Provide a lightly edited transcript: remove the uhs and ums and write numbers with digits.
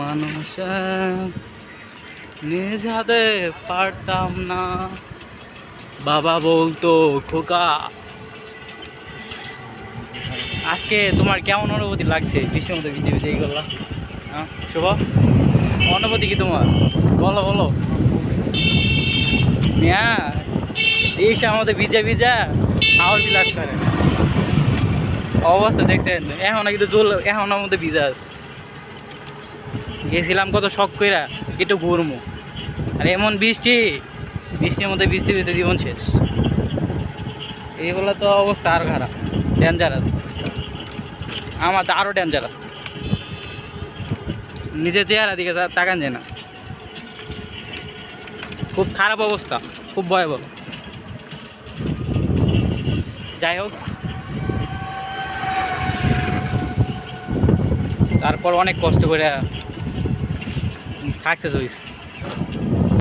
মানুষ নিজ হাতে পারতাম না, বাবা বলতো খোকা। আজকে তোমার কেমন অনুভূতি লাগছে বৃষ্টির মধ্যে ভিজে ভিজে এইগুলো? হ্যাঁ শুভ, অনুভূতি কি তোমার? বলো বলো। হ্যাঁ, এই আমাদের ভিজা ভিজা আওয়াজ বিলাস করে অবস্থা দেখছেন। এখন কিন্তু জল এখন মধ্যে ভিজা আছে। গেছিলাম কত শখ কইরা একটু ঘুরমু, আর এমন বৃষ্টি, বৃষ্টির মধ্যে ভিজতে ভিজতে জীবন শেষ। এইগুলো তো অবস্থা আরো খারাপ, ডেঞ্জারাস। আমার তো আরো ডেঞ্জারাস, নিজের চেহারা দিকে তাকান যায় না। খুব খারাপ অবস্থা, খুব ভয়াবহ। যাই হোক, তারপর অনেক কষ্ট করে সাকসেস হয়েছে।